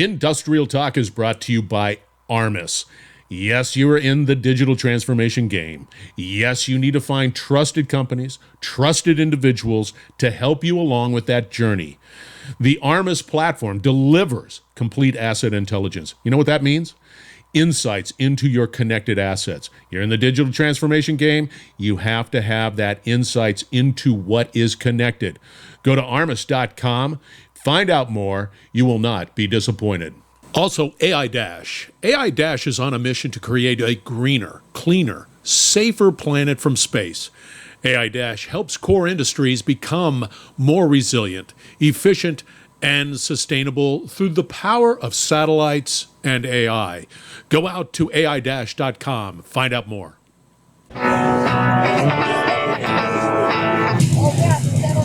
Industrial Talk is brought to you by Armis. Yes, you are in the digital transformation game. Yes, you need to find trusted companies, trusted individuals to help you along with that journey. The Armis platform delivers complete asset intelligence. You know what that means? Insights into your connected assets. You're in the digital transformation game, you have to have that insights into what is connected. Go to armis.com, find out more. You will not be disappointed. Also, AI Dash. AI Dash is on a mission to create a greener, cleaner, safer planet from space. AI Dash helps core industries become more resilient, efficient, and sustainable through the power of satellites and AI. Go out to ai-dash.com. Find out more.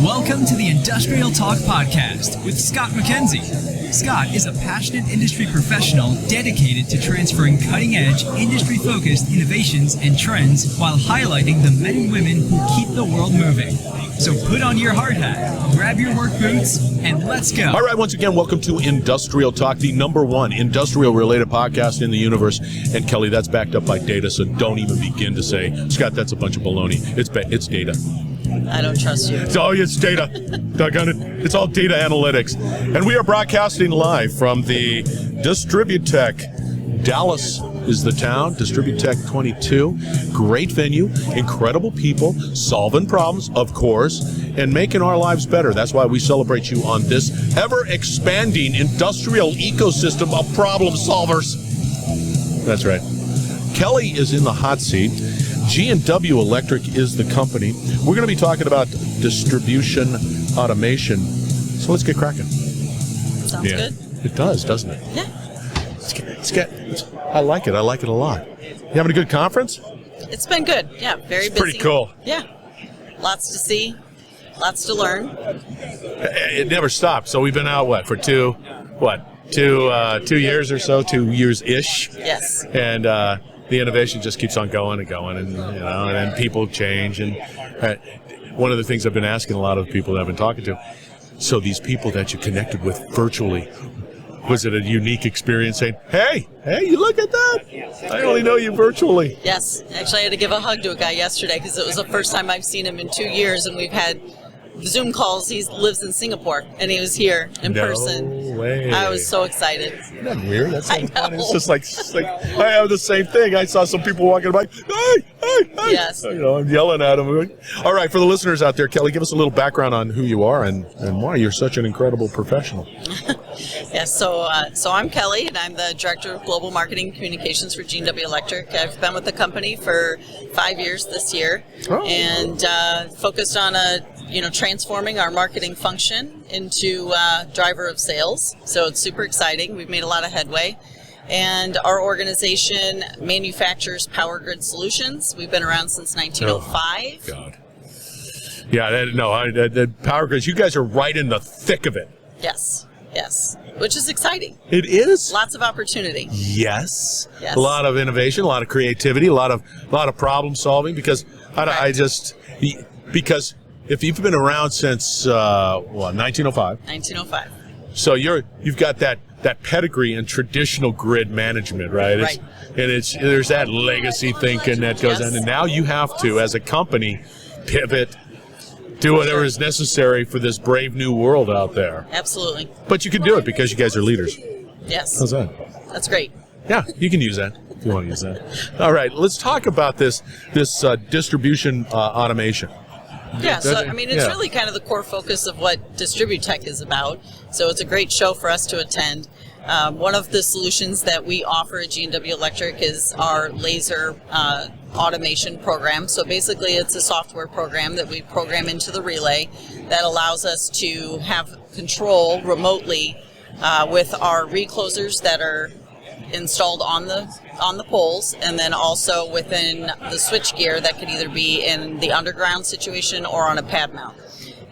Welcome to the Industrial Talk Podcast with Scott McKenzie. Scott is a passionate industry professional dedicated to transferring cutting-edge, industry-focused innovations and trends while highlighting the men and women who keep the world moving. So put on your hard hat, grab your work boots, and let's go. All right, once again, welcome to Industrial Talk, the #1 industrial-related podcast in the universe. And Kelly, that's backed up by data, so don't even begin to say, Scott, that's a bunch of baloney. It's data. I don't trust you. It's data. Doggone it. It's all data analytics. And we are broadcasting live from the DistribuTECH. Dallas is the town. DistribuTECH 22. Great venue. Incredible people. Solving problems, of course, and making our lives better. That's why we celebrate you on this ever-expanding industrial ecosystem of problem solvers. That's right. Kelly is in the hot seat. G&W Electric is the company. We're going to be talking about distribution automation. So let's get cracking. Sounds good. It does, doesn't it? Yeah. I like it. I like it a lot. You having a good conference? It's been good. Yeah, very busy. Pretty cool. Yeah. Lots to see. Lots to learn. It never stops. So we've been out, for two years or so, 2 years-ish? Yes. And the innovation just keeps on going and going, and and then people change. And one of the things I've been asking a lot of people that I've been talking to, so these people that you connected with virtually, was it a unique experience saying, hey, you look at that? I only know you virtually. Yes. Actually, I had to give a hug to a guy yesterday because it was the first time I've seen him in 2 years, and we've had Zoom calls. He lives in Singapore, and he was here in person. No way. I was so excited. Isn't that weird? That's so funny. It's just like I have the same thing. I saw some people walking by. Hey. Yes. I'm yelling at them. All right, for the listeners out there, Kelly, give us a little background on who you are and why you're such an incredible professional. Yes, so I'm Kelly, and I'm the Director of Global Marketing and Communications for G&W Electric. I've been with the company for 5 years this year, and focused on transforming our marketing function into driver of sales. So it's super exciting. We've made a lot of headway. And our organization manufactures power grid solutions. We've been around since 1905. Oh, God. Yeah, the power grids, you guys are right in the thick of it. Yes, which is exciting. It is? Lots of opportunity. Yes. A lot of innovation, a lot of creativity, a lot of problem solving, because because if you've been around since 1905. 1905. So you've got that pedigree in traditional grid management, right? Right. There's that legacy thinking that goes on, and now you have to, as a company, pivot, do whatever is necessary for this brave new world out there. Absolutely. But you can do it because you guys are leaders. Yes. How's that? That's great. Yeah, you can use that if you want to use that. All right, let's talk about this distribution automation. Yeah, so it's really kind of the core focus of what DistribuTECH is about. So it's a great show for us to attend. One of the solutions that we offer at G&W Electric is our laser automation program. So basically it's a software program that we program into the relay that allows us to have control remotely with our reclosers that are installed on the poles, and then also within the switch gear that could either be in the underground situation or on a pad mount.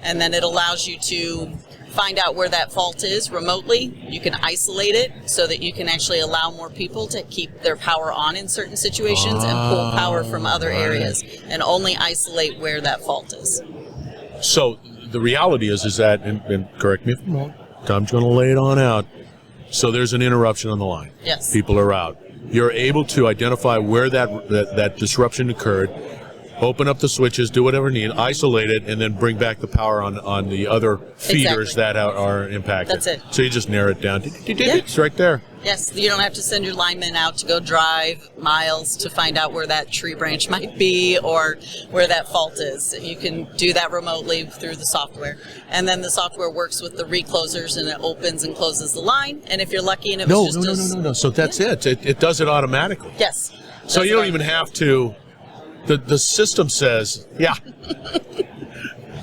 And then it allows you to find out where that fault is remotely. You can isolate it so that you can actually allow more people to keep their power on in certain situations and pull power from other areas, and only isolate where that fault is. So the reality is that, and correct me if I'm wrong, Tom's going to lay it on out, So there's an interruption on the line. Yes. People are out. You're able to identify where that disruption occurred, open up the switches, do whatever you need, isolate it, and then bring back the power on the other feeders that are impacted. That's it. So you just narrow it down. It's right there. Yes, you don't have to send your linemen out to go drive miles to find out where that tree branch might be or where that fault is. You can do that remotely through the software. And then the software works with the reclosers, and it opens and closes the line. And if you're lucky and it was No. So that's it. It does it automatically. Yes. So you don't even have to. The system says, yeah.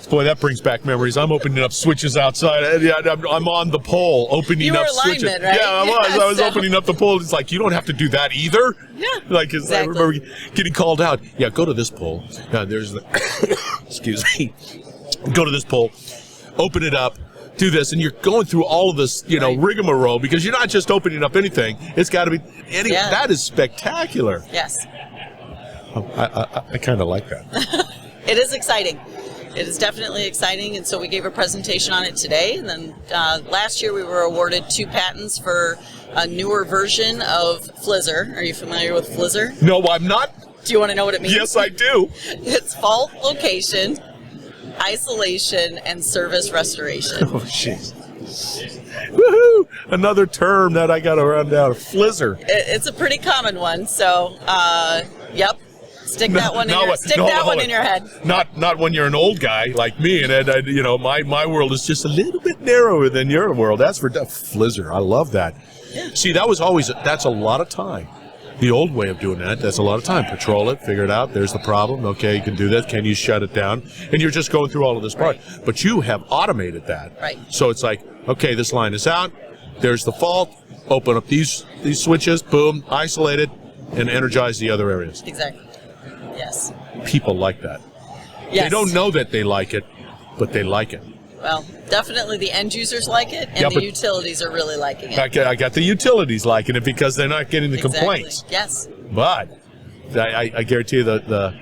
Boy, that brings back memories. I'm opening up switches outside. Yeah, I'm on the pole opening up switches. You were a lineman, right? Yeah, I was. I was opening up the pole. It's like, you don't have to do that either. Yeah, like, exactly. I remember getting called out. Yeah, go to this pole. There's the, excuse me. Go to this pole, open it up, do this, and you're going through all of this, rigmarole, because you're not just opening up anything. It's got to be any. Yeah. That is spectacular. Yes. I kind of like that. It is exciting. It is definitely exciting, and so we gave a presentation on it today. And then last year we were awarded 2 patents for a newer version of Flizzer. Are you familiar with Flizzer? No, I'm not. Do you want to know what it means? Yes, I do. It's fault location, isolation, and service restoration. Oh, jeez. Woohoo! Another term that I got to run down. Flizzer. It's a pretty common one, so, yep. Stick that one in your head. Not when you're an old guy like me, and my world is just a little bit narrower than your world. That's for Flizzer. I love that. Yeah. See, that's a lot of time. The old way of doing that's a lot of time. Patrol it, figure it out. There's the problem. Okay, you can do that. Can you shut it down? And you're just going through all of this part. But you have automated that. Right. So it's like, okay, this line is out. There's the fault. Open up these switches. Boom. Isolate it, and energize the other areas. Exactly. Yes. People like that. Yes. They don't know that they like it, but they like it. Well, definitely the end users like it, and the utilities are really liking it. I got the utilities liking it because they're not getting the complaints. Yes. But I guarantee you the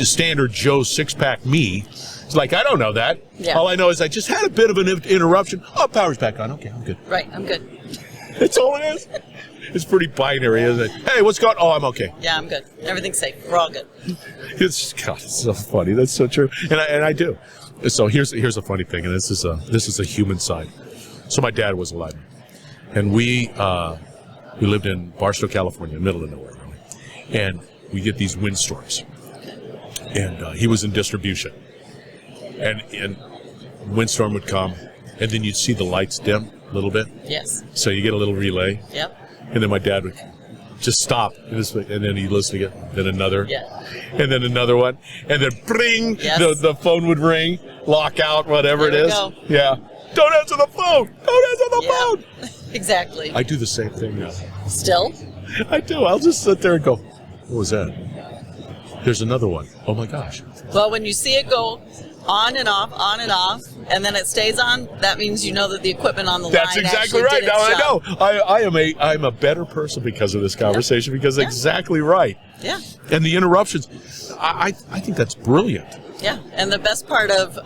standard Joe 6-pack me is like, I don't know that. Yeah. All I know is I just had a bit of an interruption. Oh, power's back on. Okay, I'm good. Right, I'm good. That's all it is. It's pretty binary, isn't it? Hey, what's going on? Oh, I'm okay. Yeah, I'm good. Everything's safe. We're all good. It's so funny. That's so true. And I do. So here's a funny thing, and this is a human side. So my dad was a lineman, and we lived in Barstow, California, middle of nowhere, really. And we get these windstorms, and he was in distribution, and windstorm would come, and then you'd see the lights dim a little bit. Yes. So you get a little relay. Yep. And then my dad would just stop, and then he'd listen to it, then another, and then another one, and then bring, the phone would ring, lock out, whatever it is. Go. Yeah. Don't answer the phone! Don't answer the phone! Exactly. I do the same thing now. Still? I do. I'll just sit there and go, what was that? There's another one. Oh my gosh. Well, when you see it go on and off, and then it stays on, that means you know that the equipment on the line That's exactly right. Now I know. I'm a better person because of this conversation, because exactly right. Yeah. And the interruptions, I think that's brilliant. Yeah, and the best part of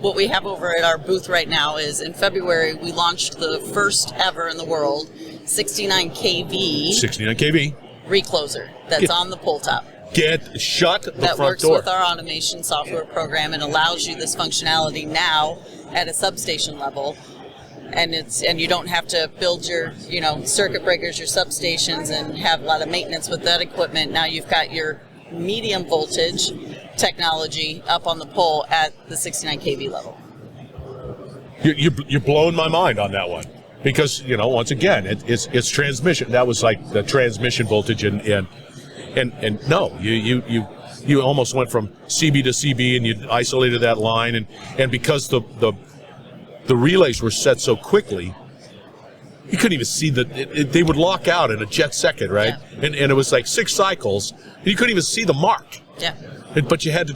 what we have over at our booth right now is in February we launched the first ever in the world 69 kV recloser that's on the pull top. Shut the that front works door. With our automation software program and allows you this functionality now at a substation level, and you don't have to build your circuit breakers, your substations, and have a lot of maintenance with that equipment. Now you've got your medium voltage technology up on the pole at the 69 kV level. You're blowing my mind on that one, because once again it's transmission. That was like the transmission voltage and no, you almost went from CB to CB, and you isolated that line, and because the relays were set so quickly, you couldn't even see they would lock out in a jet second, right? Yeah. And it was like 6 cycles, and you couldn't even see the mark. Yeah. But you had to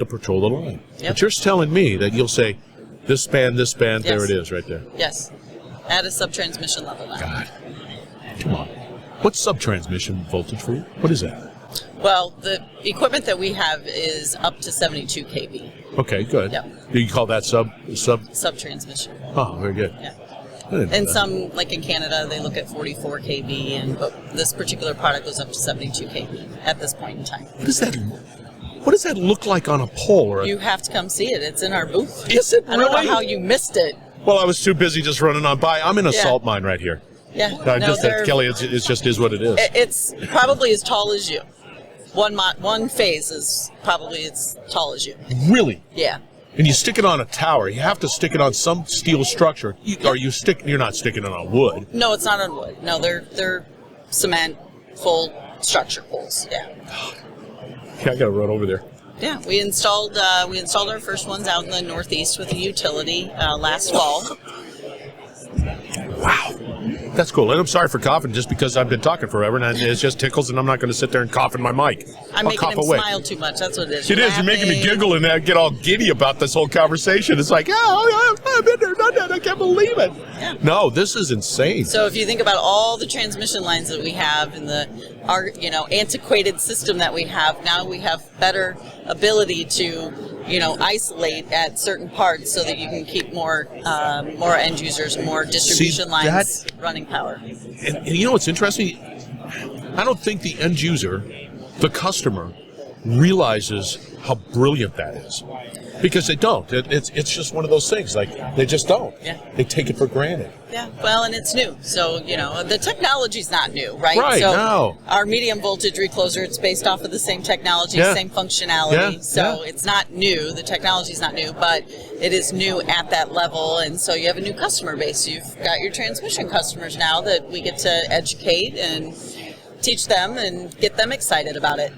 patrol the line. Yep. But you're telling me that you'll say this span, yes. There it is, right there. Yes. At a subtransmission level now. God, come on. What's subtransmission voltage for you? What is that? Well, the equipment that we have is up to 72 kV. Okay, good. Yep. Do you call that sub? Subtransmission. Oh, very good. Yeah. And some, like in Canada, they look at 44 kV, but this particular product goes up to 72 kV at this point in time. What does that look like on a pole? You have to come see it. It's in our booth. Is it really? I don't know how you missed it. Well, I was too busy just running on by. I'm in a salt mine right here. Yeah. Kelly, it just is what it is. It's probably as tall as you. One phase is probably as tall as you. Really? Yeah. And you stick it on a tower. You have to stick it on some steel structure. You're not sticking it on wood. No, it's not on wood. No, they're cement full structure poles. Yeah. Yeah, I got to run over there. Yeah, we installed our first ones out in the Northeast with a utility last fall. Wow. That's cool. And I'm sorry for coughing just because I've been talking forever and it just tickles and I'm not going to sit there and cough in my mic. I'm making him smile too much. That's what it is. It is. You're making me giggle and I get all giddy about this whole conversation. It's like, I've been there, done that. I can't believe it. Yeah. No, this is insane. So if you think about all the transmission lines that we have and our antiquated system that we have, now we have better ability to isolate at certain parts so that you can keep more end users, more distribution lines running power. And you know what's interesting? I don't think the end user, the customer, realizes how brilliant that is. Because they don't. It's just one of those things. Like, they just don't. Yeah. They take it for granted. Yeah, well, and it's new. So, the technology's not new, right? Right, so no. Our medium voltage recloser, it's based off of the same technology, same functionality. It's not new. The technology's not new, but it is new at that level. And so you have a new customer base. You've got your transmission customers now that we get to educate and teach them and get them excited about it.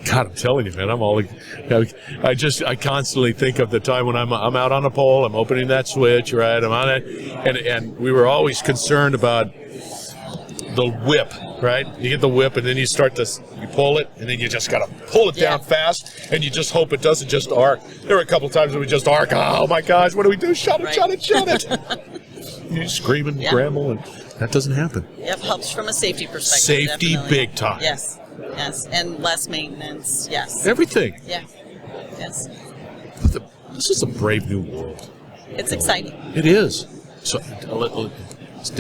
God, I'm telling you, man, I constantly think of the time when I'm out on a pole, I'm opening that switch, right? I'm on it, and we were always concerned about the whip, right? You get the whip, and then you pull it, and then you just got to pull it down fast, and you just hope it doesn't just arc. There were a couple times when we just arc. Oh my gosh, what do we do? Shut it! You scream and grumble, and that doesn't happen. Yep, helps from a safety perspective. Safety, definitely. big time. Yes, and less maintenance. Yes. Everything. Yeah. Yes. This is a brave new world. It's exciting. It is. So,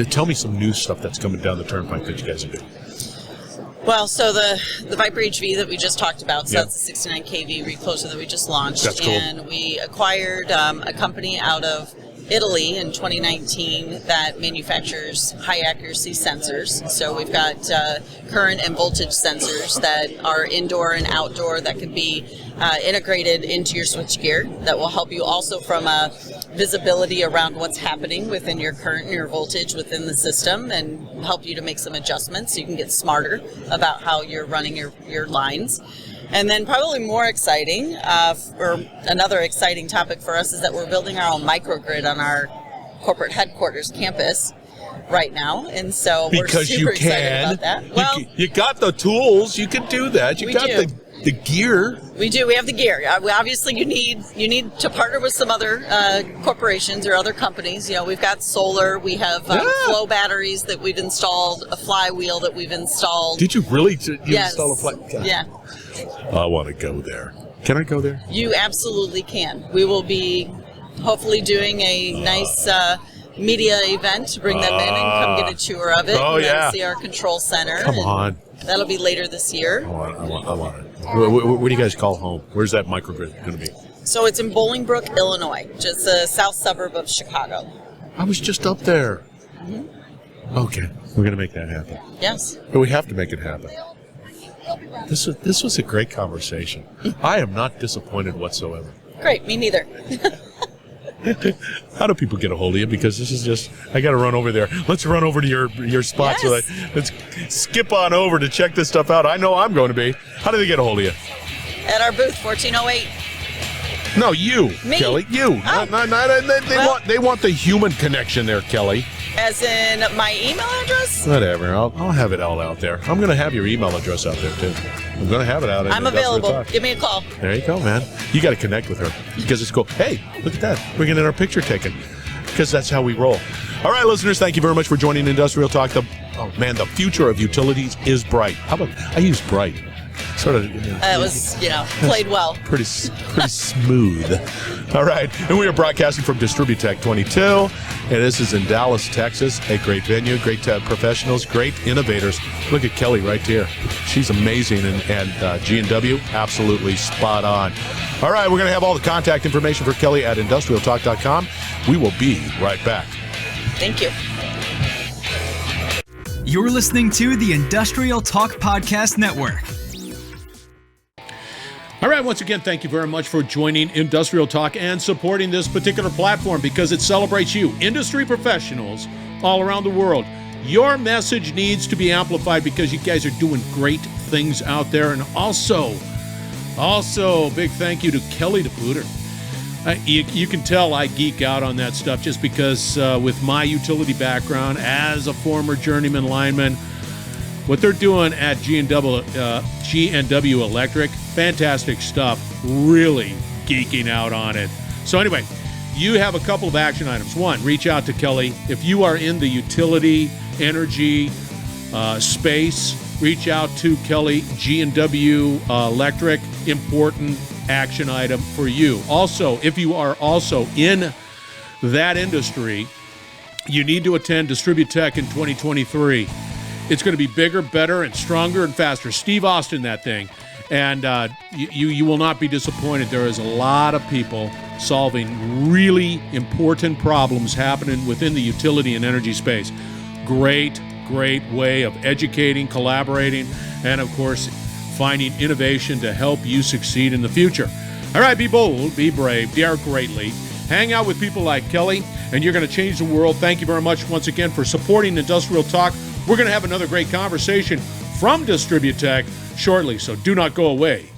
tell me some new stuff that's coming down the turnpike that you guys are doing. Well, so the Viper HV that we just talked about, so that's the 69 kV recloser that we just launched. That's cool. And we acquired a company out of Italy in 2019 that manufactures high accuracy sensors. So we've got current and voltage sensors that are indoor and outdoor that can be integrated into your switchgear that will help you also from a visibility around what's happening within your current and your voltage within the system and help you to make some adjustments so you can get smarter about how you're running your lines. And then probably more exciting, or another exciting topic for us is that we're building our own microgrid on our corporate headquarters campus right now. And so we're super excited about that. Well, you got the tools, you can do that. You got the gear. We do. We have the gear. Obviously, you need to partner with some other corporations or other companies. We've got solar. We have flow batteries that we've installed, a flywheel that we've installed. Did you really install a flywheel? Yeah. I want to go there. Can I go there? You absolutely can. We will be hopefully doing a nice media event to bring them in and come get a tour of it. And see our control center. Come on. That'll be later this year. I want it. Where do you guys call home? Where's that microgrid going to be? So it's in Bolingbrook, Illinois, just a south suburb of Chicago. I was just up there. Mm-hmm. Okay, we're going to make that happen. Yes. But we have to make it happen. This was a great conversation. I am not disappointed whatsoever. Great, me neither. How do people get a hold of you? Because this is just, I got to run over there. Let's run over to your spot. Yes. So let's skip on over to check this stuff out. I know I'm going to be. How do they get a hold of you? At our booth, 1408. No, you, Me. Kelly. You. Oh. They want the human connection there, Kelly. As in my email address? Whatever. I'll have it all out there. I'm going to have your email address out there, too. I'm going to have it out there. I'm available. Give me a call. There you go, man. You got to connect with her because it's cool. Hey, look at that. We're getting our picture taken because that's how we roll. All right, listeners, thank you very much for joining Industrial Talk. The future of utilities is bright. How about I use bright? Sort of. It was, played well. Pretty smooth. All right. And we are broadcasting from DistribuTECH 22. And this is in Dallas, Texas. A great venue, great professionals, great innovators. Look at Kelly right there. She's amazing. And G&W, absolutely spot on. All right. We're going to have all the contact information for Kelly at industrialtalk.com. We will be right back. Thank you. You're listening to the Industrial Talk Podcast Network. All right, once again, thank you very much for joining Industrial Talk and supporting this particular platform because it celebrates you, industry professionals all around the world. Your message needs to be amplified because you guys are doing great things out there. And also, big thank you to Kellie De Pooter. You can tell I geek out on that stuff just because with my utility background as a former journeyman lineman, what they're doing at G&W Electric, fantastic stuff. Really geeking out on it. So anyway, you have a couple of action items. One, reach out to Kelly. If you are in the utility, energy space, reach out to Kelly. G&W Electric, important action item for you. Also, if you are also in that industry, you need to attend DistribuTECH in 2023. It's going to be bigger, better, and stronger and faster. Steve Austin, that thing. And you will not be disappointed. There is a lot of people solving really important problems happening within the utility and energy space. Great way of educating, collaborating, and of course, finding innovation to help you succeed in the future. All right, be bold, be brave, dare greatly. Hang out with people like Kelly, and you're going to change the world. Thank you very much once again for supporting Industrial Talk. We're going to have another great conversation from DistribuTECH shortly, so do not go away.